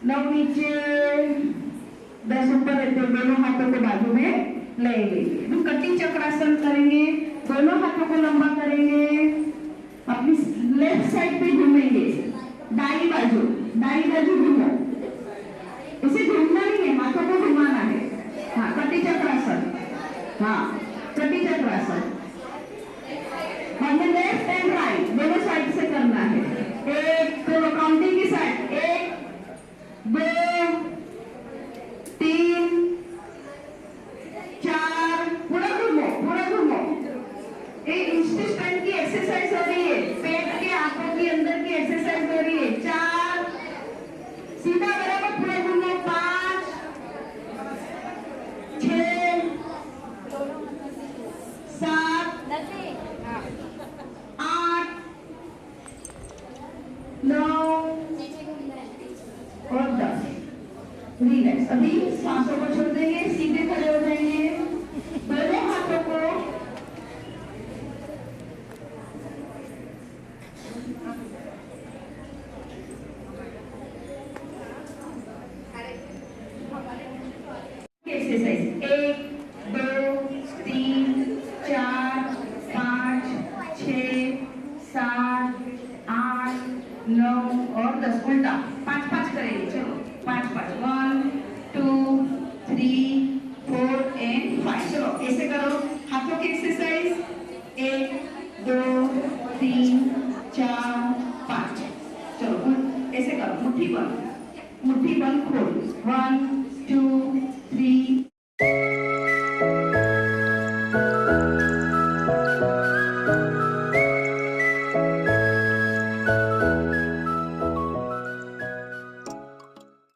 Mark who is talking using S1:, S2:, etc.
S1: 9 नीचे, 10 ऊपर रहते, दोनों हाथों को बाजू में लेंगे। हम कटी चक्रासन करेंगे, दोनों हाथों को लंबा करेंगे, अपनी लेफ्ट साइड पे घूमेंगे, दाई बाजू घूमो। इसे घूमना नहीं है, हाथों को घुमाना है। हाँ, कटी चक्रासन। हाँ, कटी चक्रासन। हमें लेफ्ट एंड राइट दोनों साइड से करना है। एक दोनों काउंटिंग की साइड, 1 2 3 4, पूरा घूमो। एक इंस्टेंट की एक्सरसाइज हो रही है, पेट के आंखों के अंदर की एक्सरसाइज हो रही है। 4, सीधा बराबर पूरा घूमो। 5 6 7 8 9 और 10। रिलैक्स। अभी सांसों को छोड़ देंगे, सीधे खड़े हो जाएंगे, दोनों हाथों को एक्सरसाइज 1 2 3 4 5 6 7 8 9 और 10। उल्टा 5 करेंगे। चलो 5 1 2 3 4 एंड 5। चलो ऐसे करो, हाथों की एक्सरसाइज 1 2 3 4 5। चलो ऐसे करो, मुट्ठी बंद खोल। 1 2 3